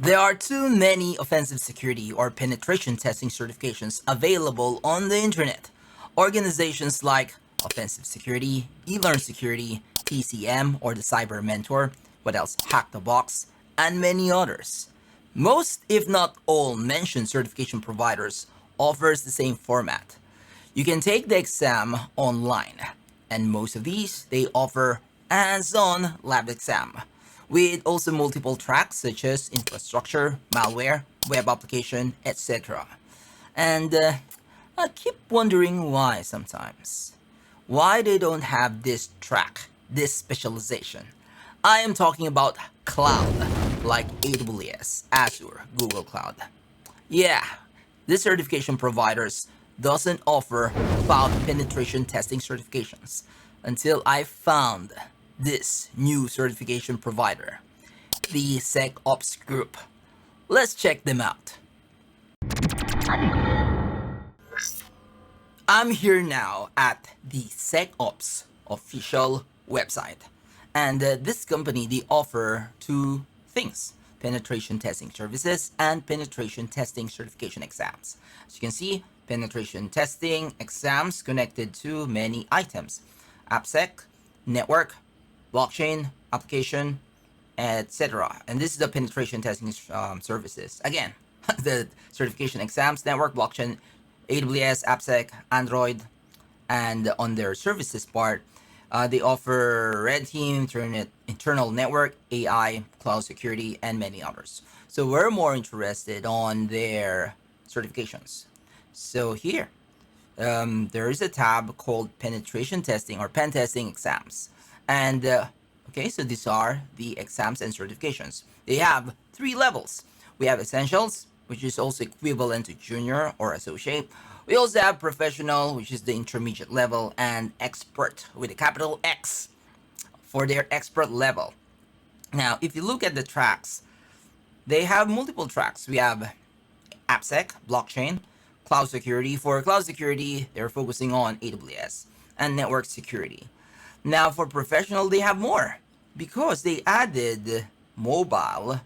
There are too many offensive security or penetration testing certifications available on the internet. Organizations like Offensive Security, eLearn Security, TCM or the Cyber Mentor, what else? Hack the Box, and many others. Most, if not all, mentioned certification providers offers the same format. You can take the exam online, and most of these they offer hands-on lab exam with also multiple tracks such as infrastructure, malware, web application, etc. And I keep wondering why sometimes. Why they don't have this track, this specialization. I am talking about cloud, like AWS, Azure, Google Cloud. Yeah, this certification providers doesn't offer cloud penetration testing certifications until I found this new certification provider, the SecOps group. Let's check them out. I'm here now at the SecOps official website. And this company, they offer two things: penetration testing services and penetration testing certification exams. As you can see, penetration testing exams connected to many items: AppSec, network, blockchain, application, etc. And this is the penetration testing services. Again, the certification exams: network, blockchain, AWS, AppSec, Android, and on their services part, they offer Red Team, internal network, AI, cloud security, and many others. So we're more interested on their certifications. So here, there is a tab called penetration testing or pen testing exams. And okay, so these are the exams and certifications. They have three levels. We have essentials, which is also equivalent to junior or associate. We also have professional, which is the intermediate level, and expert with a capital X for their expert level. Now, if you look at the tracks, they have multiple tracks. We have AppSec, blockchain, cloud security. For cloud security, they're focusing on AWS, and network security. Now, for professional, they have more because they added mobile.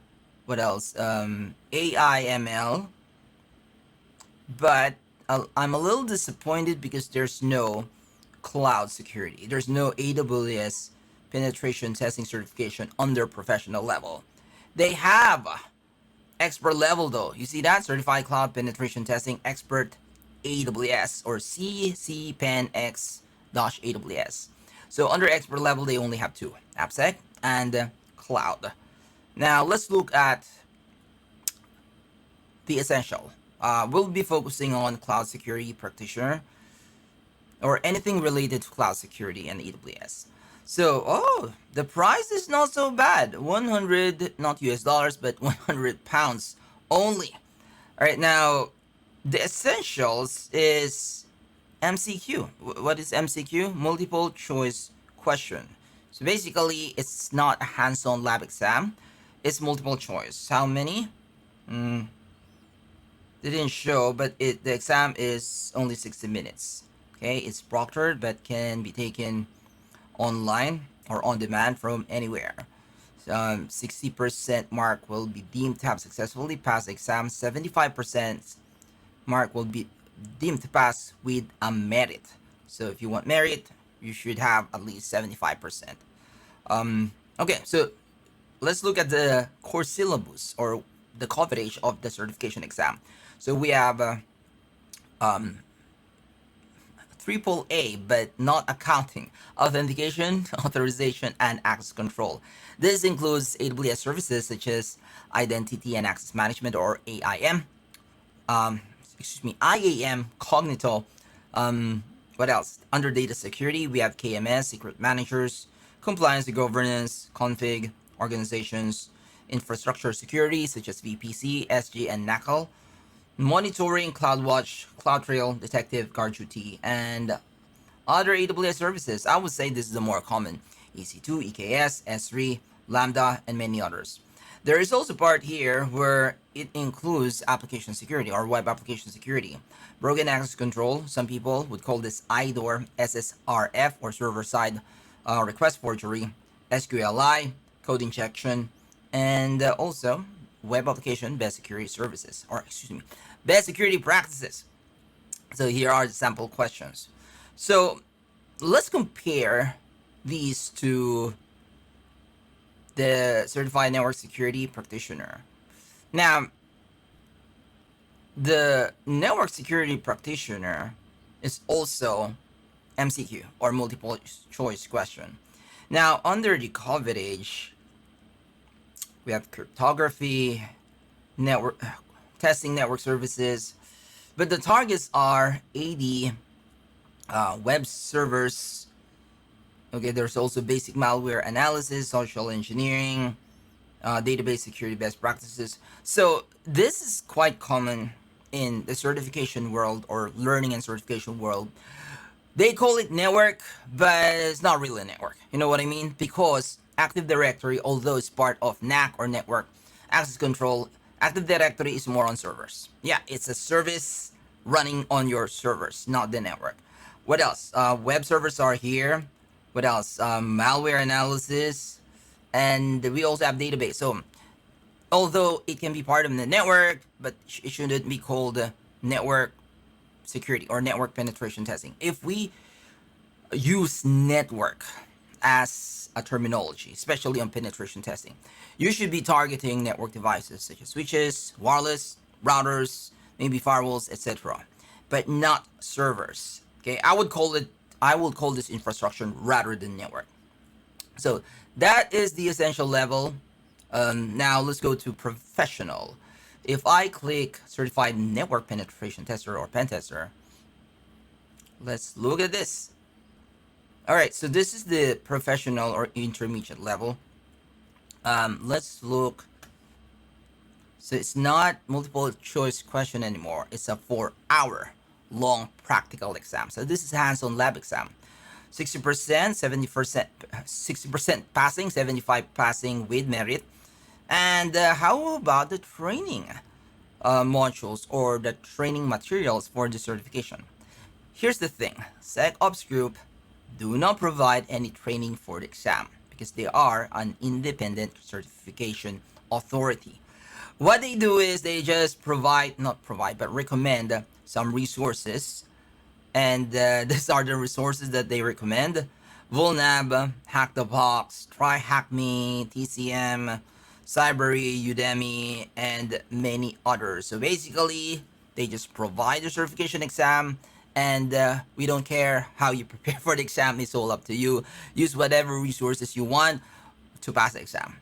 What else? AI, ML. But I'm a little disappointed because there's no cloud security. There's no AWS penetration testing certification under professional level. They have expert level though. You see that? Certified Cloud Penetration Testing Expert AWS or CCPenX-AWS. So under expert level, they only have two: AppSec and cloud. Now let's look at the essential. We'll be focusing on cloud security practitioner or anything related to cloud security and AWS. So, the price is not so bad. 100, not US dollars, but 100 pounds only. All right, now the essentials is MCQ. What is MCQ? Multiple choice question. So basically, it's not a hands-on lab exam. It's multiple choice. How many? They didn't show, but the exam is only 60 minutes. Okay, it's proctored, but can be taken online or on demand from anywhere. 60% mark will be deemed to have successfully passed the exam. 75% mark will be deemed to pass with a merit. So if you want merit, you should have at least 75%. Okay, so let's look at the core syllabus or the coverage of the certification exam. So we have AAA, but not accounting, authentication, authorization, and access control. This includes AWS services such as Identity and Access Management or AIM, IAM, Cognito. What else? Under data security, we have KMS, secret managers, compliance and governance, config, organizations, infrastructure security such as VPC, SG, and NACL, monitoring, CloudWatch, CloudTrail, Detective, GuardDuty, and other AWS services. I would say this is the more common: EC2, EKS, S3, Lambda, and many others. There is also part here where it includes application security or web application security, broken access control. Some people would call this IDOR, SSRF, or server-side request forgery, SQLI, code injection, and also web application best security services, or excuse me, best security practices. So here are the sample questions. So let's compare these to the certified network security practitioner. Now, the network security practitioner is also MCQ, or multiple choice question. Now, under the coverage, we have cryptography, network testing, network services, but the targets are 80 web servers. Okay, there's also basic malware analysis, social engineering, database security best practices. So this is quite common in the certification world, or learning and certification world. They call it network, but it's not really a network. You know what I mean? Because Active Directory, although it's part of NAC or network access control, Active Directory is more on servers. Yeah, it's a service running on your servers, not the network. What else? Web servers are here. What else? Malware analysis, and we also have database. So although it can be part of the network, but it shouldn't be called network security or network penetration testing. If we use network as a terminology, especially on penetration testing, you should be targeting network devices such as switches, wireless, routers, maybe firewalls, etc., but not servers. Okay, I would call this infrastructure rather than network. So that is the essential level. Now let's go to professional. If I click certified network penetration tester or pen tester, let's look at this. All right, so this is the professional or intermediate level. Let's look. So it's not multiple choice question anymore. It's a 4-hour long practical exam. So this is hands-on lab exam. 60%, 70%, 60% passing, 75 passing with merit. And how about the training modules or the training materials for the certification? Here's the thing, SecOps group do not provide any training for the exam because they are an independent certification authority. What they do is they just recommend some resources, and these are the resources that they recommend: Vulnab, Hack the Box, Try Hack Me, TCM, Cybery, Udemy, and many others. So basically, they just provide the certification exam, and we don't care how you prepare for the exam. It's all up to you. Use whatever resources you want to pass the exam.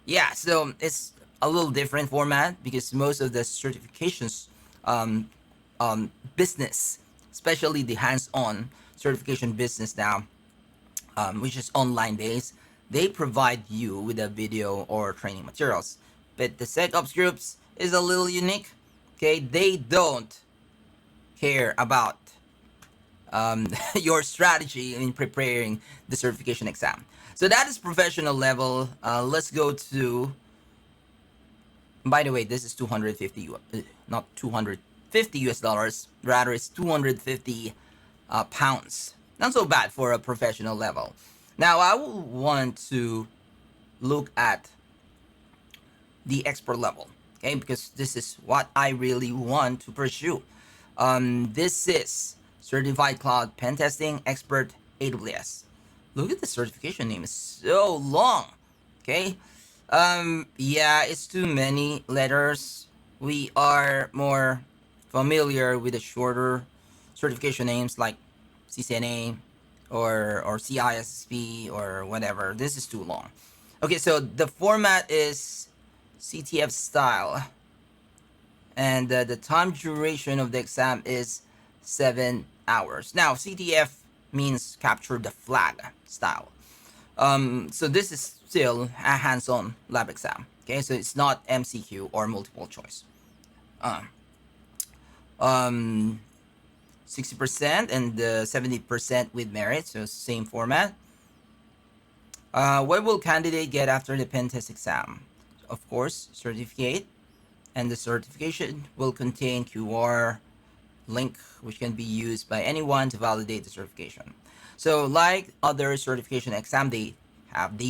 Yeah, so it's a little different format because most of the certifications business, especially the hands-on certification business now, which is online based, they provide you with a video or training materials. But the SecOps groups is a little unique. Okay, they don't care about your strategy in preparing the certification exam. So that is professional level. Let's go to, by the way, this is 250, not 250 US dollars, rather it's 250 pounds. Not so bad for a professional level. Now I will want to look at the expert level, okay, because this is what I really want to pursue. This is Certified Cloud Pentesting Expert AWS. Look at the certification name, it's so long. Okay, yeah, it's too many letters. We are more familiar with the shorter certification names like CCNA or CISP or whatever. This is too long. Okay, so the format is CTF style, and the time duration of the exam is 7 hours. Now CTF means capture the flag style. So this is still a hands-on lab exam. Okay, so it's not MCQ or multiple choice. 60% and 70% with merit, so same format. What will candidate get after the pen test exam? Of course, certificate, and the certification will contain QR link which can be used by anyone to validate the certification. So like other certification exam they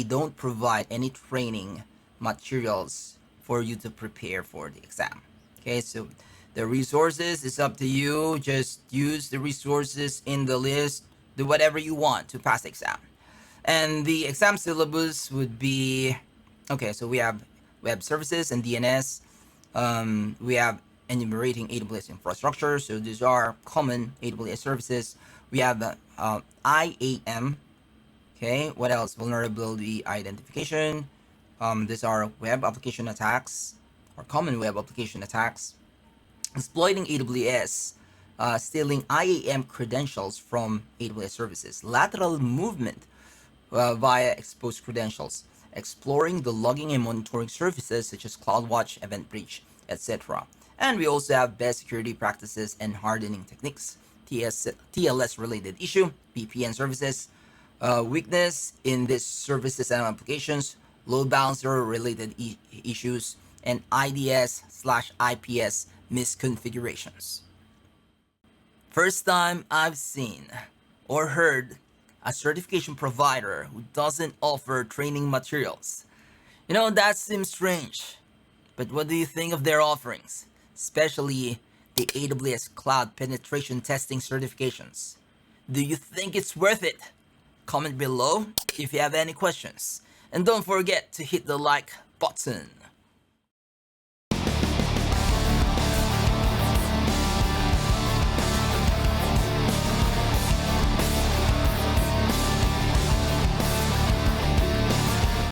don't provide any training materials for you to prepare for the exam. Okay, so the resources is up to you. Just use the resources in the list. Do whatever you want to pass the exam. And the exam syllabus would be, okay, so we have web services and DNS. We have enumerating AWS infrastructure. So these are common AWS services. We have IAM. Okay, what else? Vulnerability identification. These are web application attacks or common web application attacks. Exploiting AWS, stealing IAM credentials from AWS services. Lateral movement via exposed credentials, exploring the logging and monitoring services such as CloudWatch, Event Breach, etc. And we also have best security practices and hardening techniques, TLS related issue, VPN services, weakness in these services and applications, load balancer related issues, and IDS/IPS misconfigurations. First time I've seen or heard a certification provider who doesn't offer training materials. That seems strange. But what do you think of their offerings? Especially the AWS Cloud Penetration Testing certifications. Do you think it's worth it? Comment below if you have any questions. And don't forget to hit the like button.